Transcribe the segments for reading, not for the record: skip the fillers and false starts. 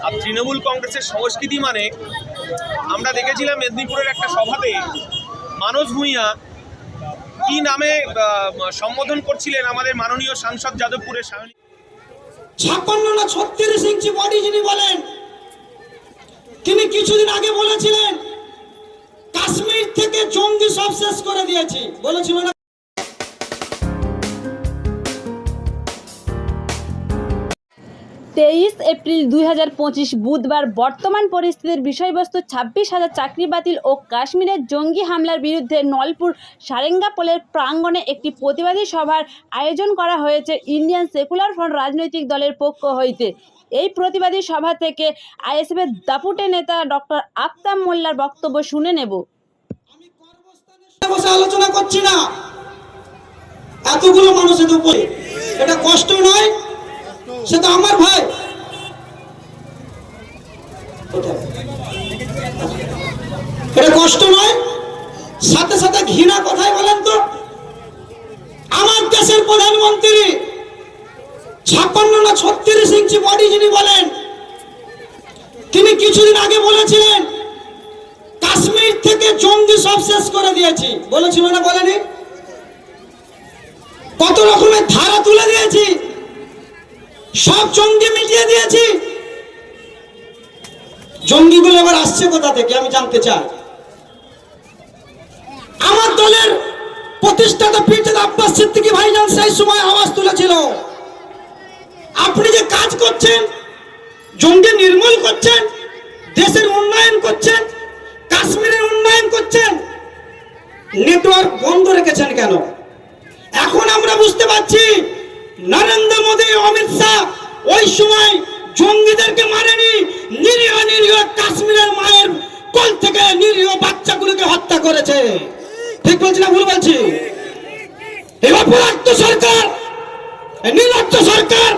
আর তৃণমূল কংগ্রেসের সংস্কৃতি মানে আমরা দেখেছিলাম মেদিনীপুরের একটা সভাতে মানস ভূঁইয়া কি নামে সম্বোধন করছিলেন আমাদের মাননীয় সাংসদ যাদবপুরের সায়নী। 56 না 36 ইঞ্চি বডি যিনি বলেন, তিনি কিছুদিন আগে বলেছিলেন কাশ্মীর থেকে জঙ্গি সব শেষ করে দিয়েছি, বলেছিল না? 23 এপ্রিল 2025 বুধবার বর্তমান পরিস্থিতির বিষয়বস্তু 26,000 চাকরি বাতিল ও কাশ্মীরের জঙ্গি হামলার বিরুদ্ধে নলপুর সারেঙ্গাপোলের প্রাঙ্গণে একটি প্রতিবাদী সভার আয়োজন করা হয়েছে ইন্ডিয়ান সেকুলার ফ্রন্ট রাজনৈতিক দলের পক্ষ হইতে। এই প্রতিবাদী সভা থেকে আইএসএফের দাপুটে নেতা ডক্টর আফতাব মোল্লার বক্তব্য শুনে নেব। আমি কর্মস্থানে বসে আলোচনা করছি না, এতগুলো মানুষের উপরে এটা কষ্ট নয়, সেটা আমার ভাই। এটা কষ্ট নয়, সাথে সাথে ঘৃণা কথাই বলেন তো। আমার দেশের প্রধানমন্ত্রী 56 না 36 ইঞ্চি বডি যিনি বলেন, তিনি কিছুদিন আগে বলেছিলেন কাশ্মীর থেকে জঙ্গি সব শেষ করে দিয়েছি, বলেছিল না? বলেনি? কত রকমের ধারা তুলে দিয়েছি, সব জঙ্গি মিটিয়ে দিয়েছি। জঙ্গিগুলো এবার আসছে কোথা থেকে আমি জানতে চাই। আমার দলের প্রতিষ্ঠাতা পীরজাদা আব্বাস সিদ্দিকী ভাইজান সেই সময় আওয়াজ তুলেছিল, আপনি যে কাজ করছেন, জঙ্গি নির্মূল করছেন, দেশের উন্নয়ন করছেন, কাশ্মীরের উন্নয়ন করছেন, নেটওয়ার্ক বন্ধ রেখেছেন কেন? এখন আমরা বুঝতে পারছি নরেন্দ্র মোদী, অমিত শাহ ওই সময় জঙ্গিদেরকে মারেনি, নিরীহ নিরীহ কাশ্মীরের মায়ের কোল থেকে নিরীহ বাচ্চাগুলোকে হত্যা করেছে। ঠিক বলছি না ভুল বলছি? এবার পরাক্ত সরকার, নির্লজ্জ সরকার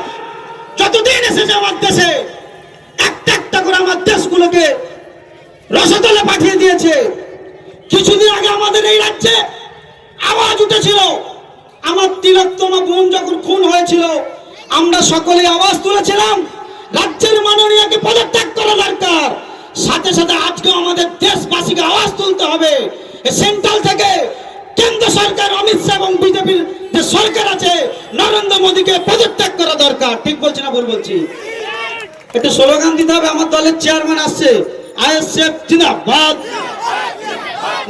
যতদিন এসেছে আমার দেশে, একটা একটা করে আমার দেশগুলোকে রসতলে পাঠিয়ে দিয়েছে। কিছুদিন আগে আমাদের এই রাজ্যে আওয়াজ উঠেছিল, আমার তিলোত্তমা বোন যখন খুন হয়েছিল, আমরা সকলে আওয়াজ তুলেছিলাম রাজ্যের মাননীয়কে পদত্যাগ করা দরকার। সাথে সাথে আজকে আমাদের দেশবাসীকে আওয়াজ তুলতে হবে, সেন্ট্রাল থেকে কেন্দ্র সরকার, অমিত শাহ এবং বিজেপির যে সরকার আছে, নরেন্দ্র মোদীকে পদত্যাগ করা দরকার। ঠিক বলছি না ভুল বলছি? একটু স্লোগান দিতে হবে। আমার দলের চেয়ারম্যান আসছে, আইএসএফ জিন্দাবাদ,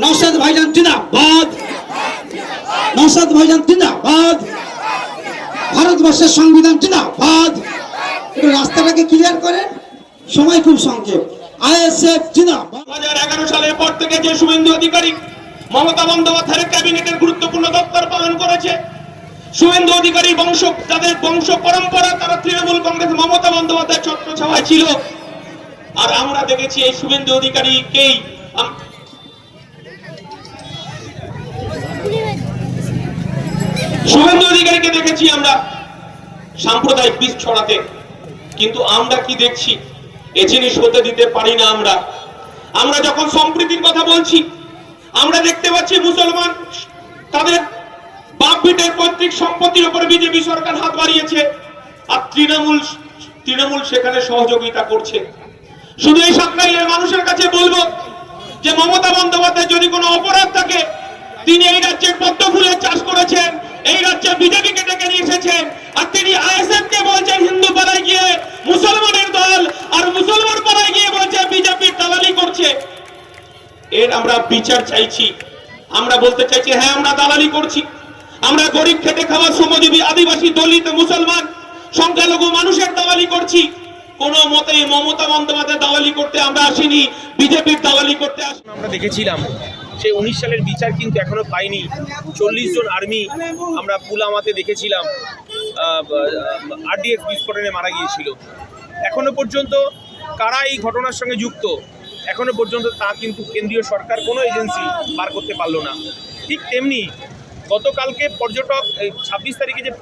নওশাদ ভাইজান জিন্দাবাদ, নওশাদ ভাইজান জিন্দাবাদ, ভারতবর্ষের সংবিধান জিন্দাবাদ। একটু রাস্তাটাকে ক্লিয়ার করেন, সময় খুব সংক্ষেপ। আইএসএফ জিন্দাবাদ। 2011 সালের পর থেকে যে শুভেন্দু অধিকারী মমতা বন্দ্যোপাধ্যায়ের ক্যাবিনেটের গুরুত্বপূর্ণ দপ্তর পালন করেছে, শুভেন্দু অধিকারী বংশ, তাদের বংশ পরম্পরা, তারা তৃণমূল কংগ্রেস মমতা বন্দ্যোপাধ্যায়ের ছত্রছায়ায় ছিল। আর আমরা দেখেছি এই শুভেন্দু অধিকারীকেই দেখেছি আমরা সাম্প্রদায়িক বীজ ছড়াতে। কিন্তু আমরা কি দেখছি, এ জিনিস হতে দিতে পারি না। আমরা যখন সম্প্রীতির কথা বলছি, আমরা দেখতে পাচ্ছি মুসলমান তাদের বাপ ভিটের পৈতৃক সম্পত্তির উপর বিজেপি সরকার হাত বাড়িয়েছে, আর তৃণমূল সেখানে সহযোগিতা করছে। শুধু এই সাকরাইলের মানুষের কাছে বলবো যে মমতা বন্দ্যোপাধ্যায় যদি কোনো অপরাধ থাকে, তিনি এই রাজ্যের পদ্ম ফুলের চাষ করেছেন, এই রাজ্যে বিজেপিকে ডেকে নিয়ে এসেছেন, আর তিনি আইএসএফ কে বলছেন হিন্দু পাড়ায় গিয়ে মুসলমানের দল, আর মুসলমান পাড়ায় গিয়ে বলছে বিজেপির দালালি করছে। এর আমরা বিচার চাইছি। আমরা বলতে চাইছি, হ্যাঁ আমরা দালালি করছি, আমরা গরিব খেটে খাওয়া শ্রমজীবী আদিবাসী দলিত মুসলমান সংখ্যালঘু মানুষের দালালি করছি। কোনো মতেই মমতা বন্দ্যোপাধ্যায় দালালি করতে আমরা আসিনি, বিজেপির দালালি করতে আসিনি। আমরা দেখেছিলাম সেই 19 সালের বিচার কিন্তু এখনো পাইনি। 40 জন আর্মি আমরা পুলওয়ামাতে দেখেছিলাম RDX বিস্ফোরণে মারা গিয়েছিল। এখনো পর্যন্ত কারা এই ঘটনার সঙ্গে যুক্ত, এখনো পর্যন্ত তা কিন্তু কেন্দ্রীয় সরকার কোনো এজেন্সি বার করতে পারলো না। ঠিক তেমনি গতকালকে পর্যটক, 26 তারিখে যে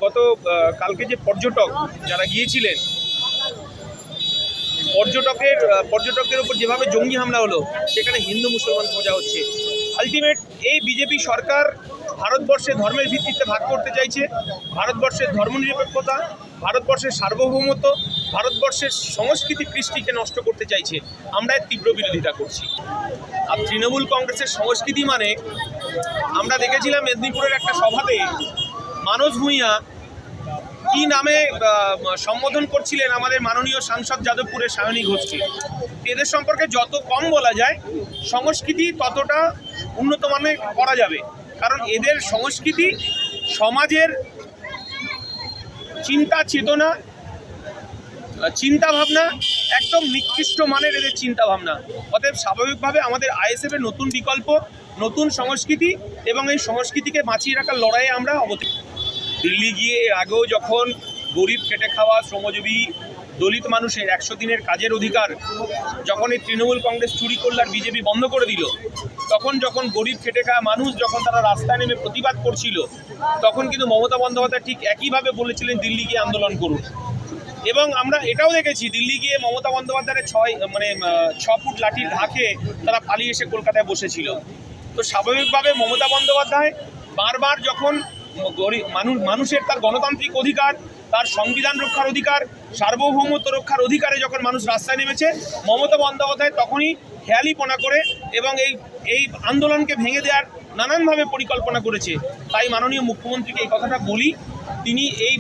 গতকালকে যে পর্যটক যারা গিয়েছিলেন, পর্যটকদের উপর যেভাবে জঙ্গি হামলা হলো, সেখানে হিন্দু মুসলমান খোঁজা হচ্ছে। আলটিমেট এই বিজেপি সরকার ভারতবর্ষে ধর্মের ভিত্তিতে ভাগ করতে চাইছে। ভারতবর্ষের ধর্মনিরপেক্ষতা, ভারতবর্ষের সার্বভৌমত্ব ভারতবর্ষের সংস্কৃতি কৃষ্টিকে নষ্ট করতে চাইছে, আমরা এর তীব্র বিরোধিতা করছি। আর তৃণমূল কংগ্রেসের সংস্কৃতি মানে, আমরা দেখেছিলাম মেদিনীপুরের একটা সভাতে মানস ভূঁইয়া কি নামে সম্বোধন করছিলেন আমাদের মাননীয় সাংসদ যাদবপুরের সায়নী ঘোষকে। এদের সম্পর্কে যত কম বলা যায় সংস্কৃতি ততটা উন্নত মানের করা যাবে, কারণ এদের সংস্কৃতি সমাজের চিন্তা চেতনা চিন্তাভাবনা একদম নিকৃষ্ট মানের এদের চিন্তাভাবনা। অতএব স্বাভাবিকভাবে আমাদের আইএসএফ এর নতুন বিকল্প, নতুন সংস্কৃতি এবং এই সংস্কৃতিকে বাঁচিয়ে রাখার লড়াইয়ে আমরা অবতীর্ণ। দিল্লি গিয়ে আগেও যখন গরিব খেটে খাওয়া শ্রমজীবী দলিত মানুষের 100 দিনের কাজের অধিকার যখন এই তৃণমূল কংগ্রেস চুরি করল আর বিজেপি বন্ধ করে দিল, তখন যখন গরিব খেটে খাওয়া মানুষ যখন তারা রাস্তায় নেমে প্রতিবাদ করছিল, তখন কিন্তু মমতা বন্দ্যোপাধ্যায় ঠিক একইভাবে বলেছিলেন দিল্লি গিয়ে আন্দোলন করুন। এবং আমরা এটাও দেখেছি দিল্লি গিয়ে মমতা বন্দ্যোপাধ্যায়ের 6 ফুট লাঠির ধাকে তারা পালিয়ে এসে কলকাতায় বসেছিল। তো স্বাভাবিকভাবে মমতা বন্দ্যোপাধ্যায় বারবার যখন মানুষের তার গণতান্ত্রিক অধিকার, তার সংবিধান রক্ষার অধিকার, সার্বভৌমত্ব রক্ষার অধিকারে যখন মানুষ রাস্তায় নেমেছে, মমতা বন্দ্যোপাধ্যায় তখনই খেয়ালিপনা করে এবং এই আন্দোলনকে ভেঙে দেওয়ার নানানভাবে পরিকল্পনা করেছে। তাই মাননীয় মুখ্যমন্ত্রীকে এই কথাটা বলি, তিনি এই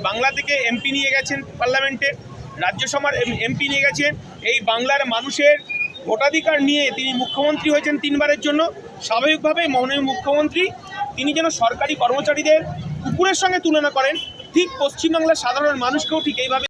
বাংলা থেকে এমপি নিয়ে গেছেন পার্লামেন্টে, রাজ্যসভার এমপি নিয়ে গেছেন, এই বাংলার মানুষের ভোটাধিকার নিয়ে তিনি মুখ্যমন্ত্রী হয়েছেন 3 বারের জন্য। স্বাভাবিকভাবে মাননীয় মুখ্যমন্ত্রী তিনি যেন সরকারি কর্মচারীদের কুকুরের সঙ্গে তুলনা করেন, ঠিক পশ্চিমবাংলার সাধারণ মানুষকেও ঠিক এইভাবে